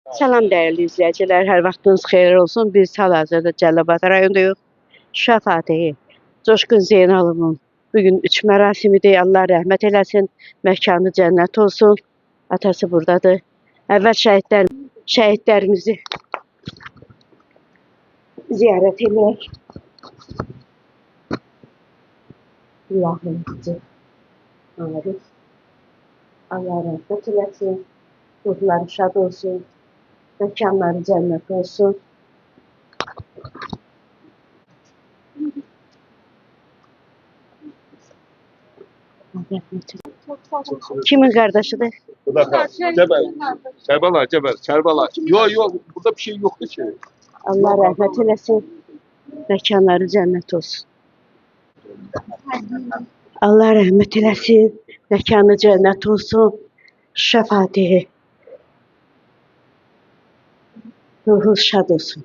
Salam dəyərli izləyicilər, hər vaxtınız xeyir olsun. Biz hal-hazırda Cəlilabad rayondayıq. Şuşa Fatihi Coşqun Zeynalovun bugün 3 mərasimidir. Allah rəhmət eləsin, məkanı cənnət olsun. Atası buradadır. Əvvəl şəhidlərimizi ziyarət edək. İlahimizci Arif. Allah rəhmət eləsin. Ruhları şad olsun. Məkanları cənnət olsun. Kimin qardaşıdır? Bu da Cəbəl. Kərbala, Cəbəl, Kərbala. Yok, burada bir şey yoktu ki. Allah rəhmət eləsin. Məkanları cənnət olsun. Allah rəhmət eləsin. Məkanı cənnət olsun. Şuşa Fatihi. Ruhu şad olsun.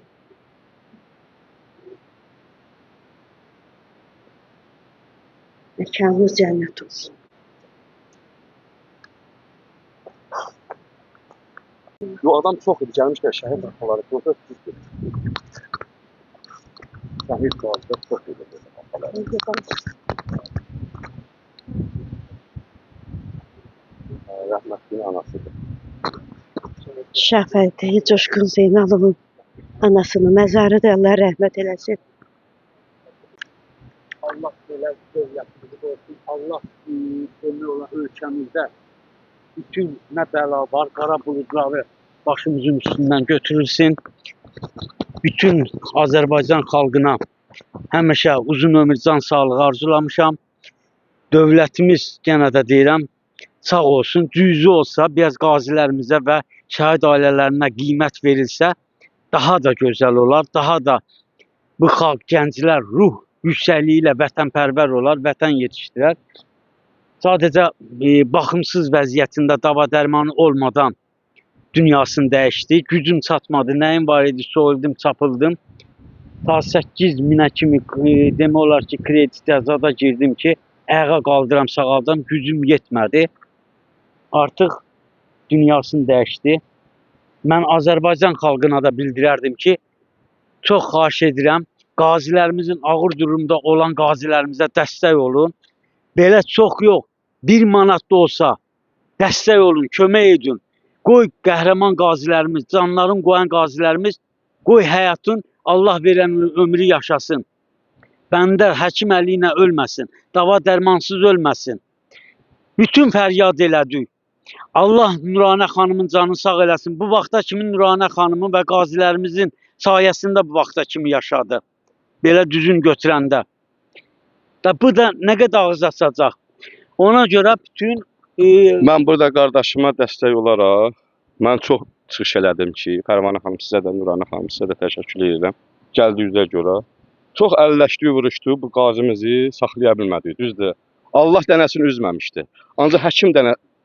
Məkanımız cənnət olsun. Yo, adam çok idi, gelmişler şehir arkaları. Burada şehir kaldı, çok idi. Rəhmətliyin anasıdır. Şuşa Fatihi Coşqun Zeynalovun anasının məzarıdır. Allah rəhmət eləsin. Allah belə dövlətimiz olsun. Allah demək olar ölkəmizdə bütün nə bəla var, qara buludları başımızın üstündən götürülsün. Bütün Azərbaycan xalqına həmişə uzun ömür, can sağlığı arzulamışam. Dövlətimiz, yenə də deyirəm, sağ olsun. Cüzi olsa, biraz qazilərimizə və şəhid ailələrinə qiymət verilsə, daha da gözəl olar. Daha da bu xalq, gənclər ruh yüksəkliyi ilə vətənpərvər olar, vətən yetişdirər. Sadəcə baxımsız vəziyyətində dava dərmanı olmadan dünyasını dəyişdi. Gücüm çatmadı, nəyim var idi, soyuldum, çapıldım. Ta 8 minə kimi demək olar ki, kreditə zada girdim ki, ayağa qaldıram, sağaldım, gücüm yetmədi. Artıq dünyasını dəyişdi. Mən Azərbaycan xalqına da bildirərdim ki, çox xahiş edirəm, qazilərimizin ağır durumda olan qazilərimizə dəstək olun. Belə çox yox, 1 manat da olsa dəstək olun, kömək edin. Qoy qəhrəman qazilərimiz, canlarını qoyan qazilərimiz, qoy həyatın Allah verən ömrü yaşasın. Bəndə həkim əli ilə ölməsin, dava dərmansız ölməsin. Bütün fəryad elədik. Allah Nuranə xanımın canını sağ eləsin. Bu vaxta kimi Nuranə xanımın və qazilərimizin sayəsində bu vaxta kimi yaşadı. Belə düzün götürəndə. Bu da nə qədər ağız açacaq. Ona görə bütün... Mən burada qardaşıma dəstək olaraq, mən çox çıxış elədim ki, Pərvanə xanım sizə də, Nuranə xanım sizə də təşəkkür edirəm. Gəldiyinizə görə. Çox əlləşdi, vuruşdu, bu qazimizi saxlaya bilmədik, düzdür. Allah dənəsini üzməmişdi. Ancaq həkim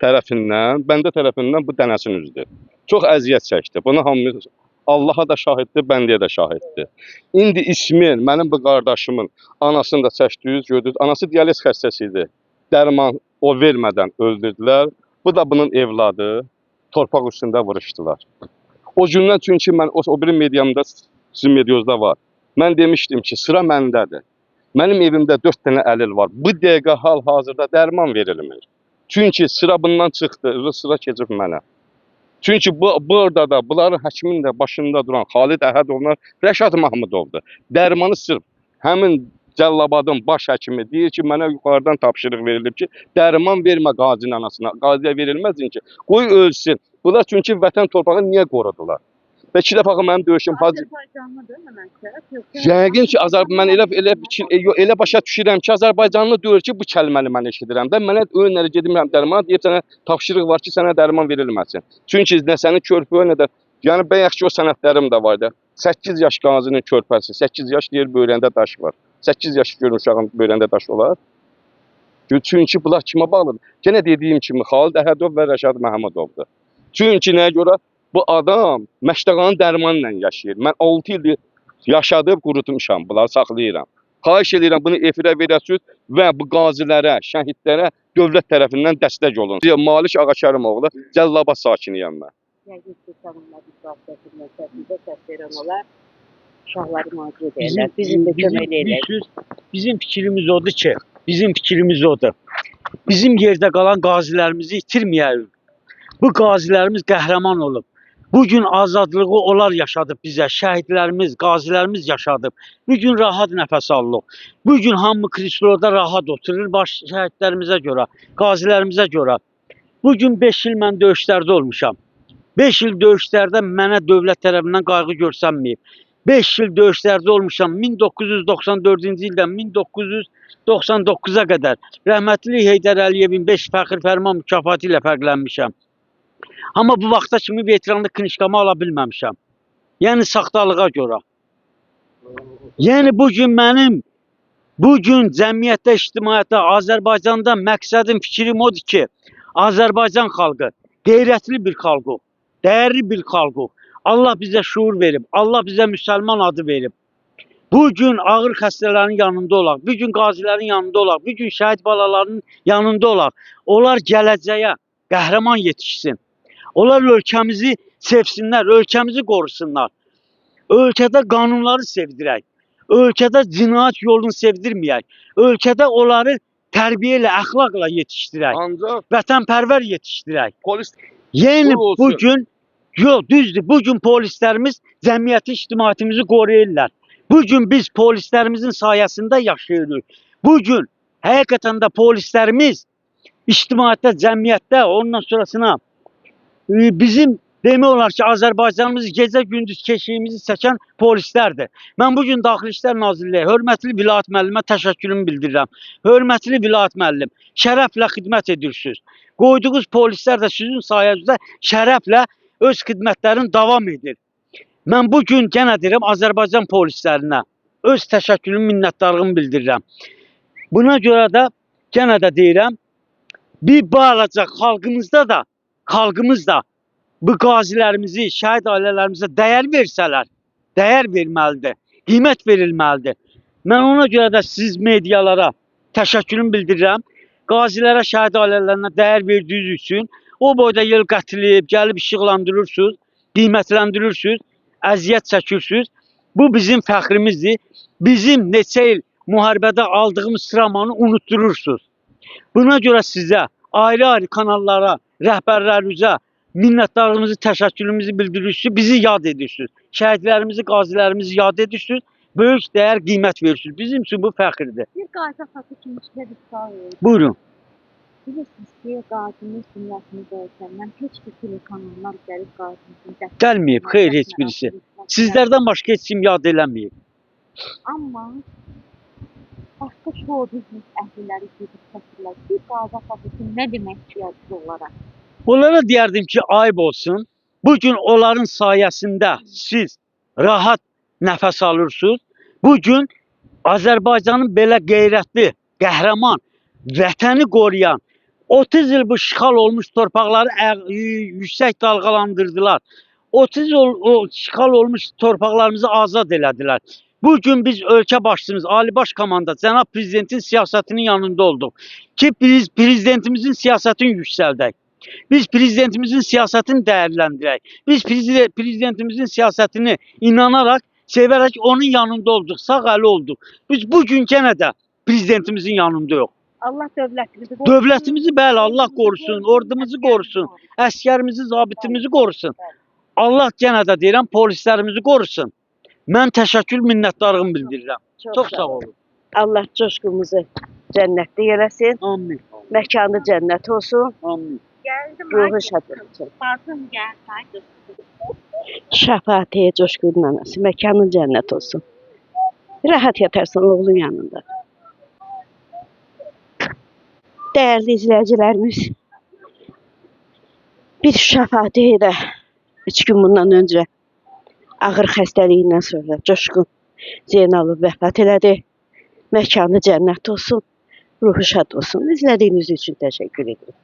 tərəfindən, bəndə tərəfindən bu dənəsini üzdü. Çox əziyyət çəkdi. Buna hamımız Allaha da şahiddir, bəndiyə də şahiddir. İndi İsmail, mənim bu qardaşımın anasını da çəkdiniz, gördünüz. Anası dializ xəstəsi idi. Dərman o vermədən öldürdülər. Bu da bunun evladı. Torpaq üstündə vuruşdular. O gündən çünki mən o biri mediamda, sizin mediozda var. Mən demişdim ki, sıra məndədir. Mənim evimdə 4 dənə əlil var. Bu dəqiqə hal-hazırda dərman verilmir. Çünki sıra bundan çıxdı, sıra keçib mənə. Çünki burada da bunların həkimin də başında duran Xalid Əhədovlar Rəşad Mahmudovdur. Dərmanı sırf həmin Cəlilabadın baş həkimi deyir ki, mənə yuxarıdan tapşırıq verilib ki, dərman vermə qazinin anasına. Qaziyə verilməzsin ki, qoy ölsün. Bunlar çünki vətən torpağı niyə qorudular? Və 2 dəfə mənim döyüşüm Azərbaycanlıdır həmən yəqin ki, mən elə başa düşürəm ki, Azərbaycanlı deyir ki, bu kəlməni mən eşidirəm də, mənə önləri gedirəm dərman, deyib sənə tapşırıq var ki, sənə dərman verilməsin. Çünki nə sənin körpüyə, nə də, yəni bəyək ki, o sənədlərim də var da, 8 yaş qazinin körpəsi, 8 yaş deyir, böyrəndə daş var. 8 yaş görmüş uşağın böyrəndə daş olar. Çünki bunlar kimə bağlıdır? Yenə dediyim kimi, Xalid Əhədov və Rəşad Məhəmmədovdur. Çünki nəyə görə? Bu adam Məştəqanın dərmanı ilə yaşayır. Mən 6 ildir yaşadıb, qurutmuşam, bunları saxlayıram. Xahiş edirəm, bunu efirə verəsiniz və bu qazilərə, şəhidlərə dövlət tərəfindən dəstək olun. Malik Ağakərimoğlu, Cəlilabad sakiniyəm mən. Yəqin ki, tanınmadık vasitəsindən səsində səs verən olar. Uşaqları müalicə Bizim, edirlər. Bizim də kömək edirlər. bilirsiniz, bizim fikrimiz odur ki, bizim fikrimiz odur. Bizim yerdə qalan qazilərimizi itirməyək. Bu qazilərimiz qəhrəman olub. Bugün azadlığı onlar yaşadıb bizə. Şəhidlərimiz, qazilərimiz yaşadıb. Bugün rahat nəfəs alırıq. Bugün hamı krisloda rahat oturur baş şəhidlərimizə görə, qazilərimizə görə. Bugün 5 il mən döyüşlərdə olmuşam. 5 il döyüşlərdə mənə dövlət tərəfindən qayğı görsənməyib. 5 il döyüşlərdə olmuşam. 1994-cü ildən 1999-a qədər rəhmətli Heydər Əliyevin 5 fəxr fərman mükafatı ilə fərqlənmişəm. Amma bu vaxta kimi veteranlı knişkamı ala bilməmişəm. Yəni saxtalığa görə. Yəni bugün mənim, bugün cəmiyyətdə, ictimaiyyətdə, Azərbaycanda məqsədim, fikrim odur ki, Azərbaycan xalqı qeyrətli bir xalqı, dəyərli bir xalqı. Allah bizə şuur verib, Allah bizə müsəlman adı verib. Bugün ağır xəstələrin yanında olaq, bugün qazilərin yanında olaq, bugün şəhid balalarının yanında olaq. Onlar gələcəyə qəhrəman yetişsin. Onlar ölkəmizi sevsinlər, ölkəmizi qorusunlar. Ölkədə qanunları sevdirək. Ölkədə cinayət yolunu sevdirməyək. Ölkədə onları tərbiyə ilə, əxlaqla yetişdirək. Ancaq Vətənpərvər yetişdirək. polis Yəni bu olsun. bugün, yox düzdür, bugün polislərimiz cəmiyyəti, ictimaiyyətimizi qoruyurlar. Bugün biz polislərimizin sayəsində yaşayırıq. Bugün həqiqətən də polislərimiz ictimaiyyətdə, cəmiyyətdə, ondan sonrasına bizim demək olar ki, Azərbaycanımızı gecə-gündüz keşiyimizi çəkən polislərdir. Mən bugün Daxili İşlər Nazirliyi, hörmətli vilayət müəllimə təşəkkürümü bildirirəm. Hörmətli vilayət müəllim, şərəflə xidmət edirsiniz. Qoyduğunuz polislər də sizin sayənizdə şərəflə öz xidmətlərini davam edir. Mən bugün yenə deyirəm Azərbaycan polislərinə öz təşəkkürümü, minnətdarlığımı bildirirəm. Buna görə də yenə də deyirəm, bir balaca xalqımız da bu qazilərimizi, şəhid ailələrimizə dəyər versələr, dəyər verməlidir, qiymət verilməlidir. Mən ona görə də siz medialara təşəkkürümü bildirirəm. Qazilərə, şəhid ailələrinə dəyər verdiyiniz üçün o boyda yel qətilib, gəlib işıqlandırırsınız, qiymətləndirirsiniz, əziyyət çəkirsiniz. Bu bizim fəxrimizdir. Bizim neçə il müharibədə aldığımız travmanı unutdurursunuz. Buna görə sizə, ayrı-ayrı kanallara, rəhbərlərimizə minnətdarlığımızı, təşəkkürümüzü bildirirsiniz, bizi yad edirsiniz. Şəhidlərimizi, qazilərimizi yad edirsiniz, böyük dəyər, qiymət verirsiniz. Bizim üçün bu fəxirdir. Bir qazi xatı kimi sizə bir sual verir. Buyurun. Bilirsiniz ki, qazimiz dünyasını dəyişəndən heç bir telekanallar gəlib qazimizin Gəlməyib, xeyr heç birisi. Sizlərdən başqa heç kim yad eləməyib. Amma başqa şou biznes əhliləri gedib çəkirlər. Bir qazi xatı kimi nə demək istəyir onlara? Onlara deyərdim ki, ayıb olsun. Bugün onların sayəsində siz rahat nəfəs alırsınız. Bugün Azərbaycanın belə qeyrətli, qəhrəman, vətəni qoruyan, 30 il bu işğal olmuş torpaqları yüksək dalğalandırdılar. 30 il o işğal olmuş torpaqlarımızı azad elədilər. Bugün biz ölkə başçımız, Ali Baş Komanda, Cənab Prezidentin siyasətinin yanında olduq. Ki biz prezidentimizin siyasətini yüksəldək. Biz prezidentimizin siyasətini dəyərləndirək. Biz prezidentimizin siyasətini inanaraq, sevərək onun yanında olduq, sağ əli olduq. Biz bugün yenə də prezidentimizin yanında yox. Allah dövlətimizi qorusun. Dövlətimizi bəli, Allah qorusun, ordumuzu qorusun, əskərimizi, zabitimizi qorusun. Allah yenə də deyirəm, polislərimizi qorusun. Mən təşəkkür, minnətdarlığımı bildirirəm. Çox sağ olun. Allah coşqumuzu cənnətdə eləsin. Amin. Məkanı cənnət olsun. Amin. Gəldim, Ruhu şad olsun. Bacım gəl, saydı. Şəfaatiyə coşqunun anası. Məkanın cənnət olsun. Rahat yatarsan oğlun yanında. Dəyərli izləyicilərimiz, bir şəfaatiyə də 3 gün bundan öncə ağır xəstəliyindən sonra Coşqun Zeynalov vəfat elədi. Məkanı cənnət olsun, ruhu şad olsun. İzlədiyiniz üçün təşəkkür edirəm.